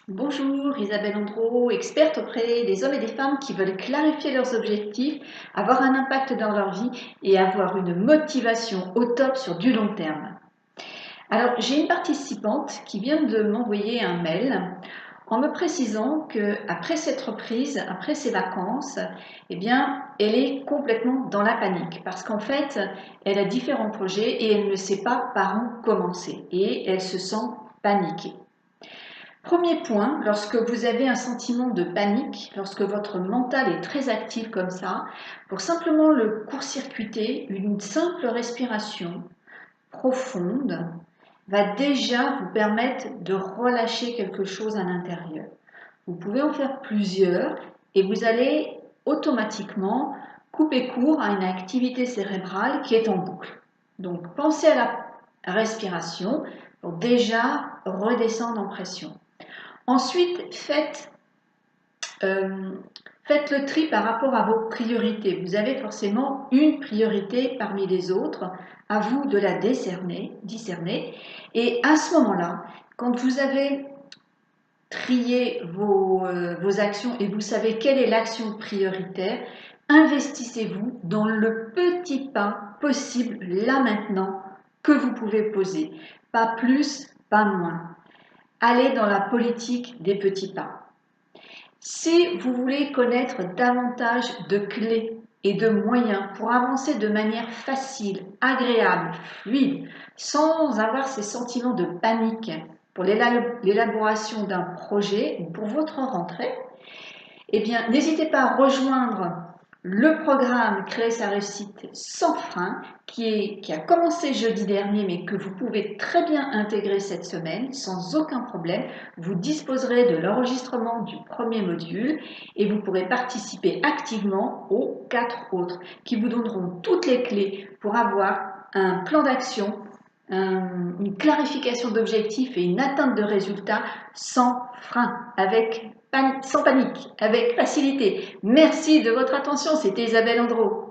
Bonjour, Isabelle Andro, experte auprès des hommes et des femmes qui veulent clarifier leurs objectifs, avoir un impact dans leur vie et avoir une motivation au top sur du long terme. Alors, j'ai une participante qui vient de m'envoyer un mail en me précisant qu'après cette reprise, après ses vacances, eh bien, elle est complètement dans la panique parce qu'en fait, elle a différents projets et elle ne sait pas par où commencer et elle se sent paniquée. Premier point, lorsque vous avez un sentiment de panique, lorsque votre mental est très actif comme ça, pour simplement le court-circuiter, une simple respiration profonde va déjà vous permettre de relâcher quelque chose à l'intérieur. Vous pouvez en faire plusieurs et vous allez automatiquement couper court à une activité cérébrale qui est en boucle. Donc pensez à la respiration pour déjà redescendre en pression. Ensuite, faites le tri par rapport à vos priorités. Vous avez forcément une priorité parmi les autres. À vous de la discerner. Et à ce moment-là, quand vous avez trié vos actions et vous savez quelle est l'action prioritaire, investissez-vous dans le petit pas possible là maintenant que vous pouvez poser. Pas plus, pas moins. Allez dans la politique des petits pas. Si vous voulez connaître davantage de clés et de moyens pour avancer de manière facile, agréable, fluide, sans avoir ces sentiments de panique pour l'élaboration d'un projet ou pour votre rentrée, eh bien, n'hésitez pas à rejoindre le programme Créer sa réussite sans frein qui a commencé jeudi dernier mais que vous pouvez très bien intégrer cette semaine sans aucun problème. Vous disposerez de l'enregistrement du premier module et vous pourrez participer activement aux 4 autres qui vous donneront toutes les clés pour avoir un plan d'action, une clarification d'objectifs et une atteinte de résultats sans frein, sans panique, avec facilité. Merci de votre attention, c'était Isabelle Andro.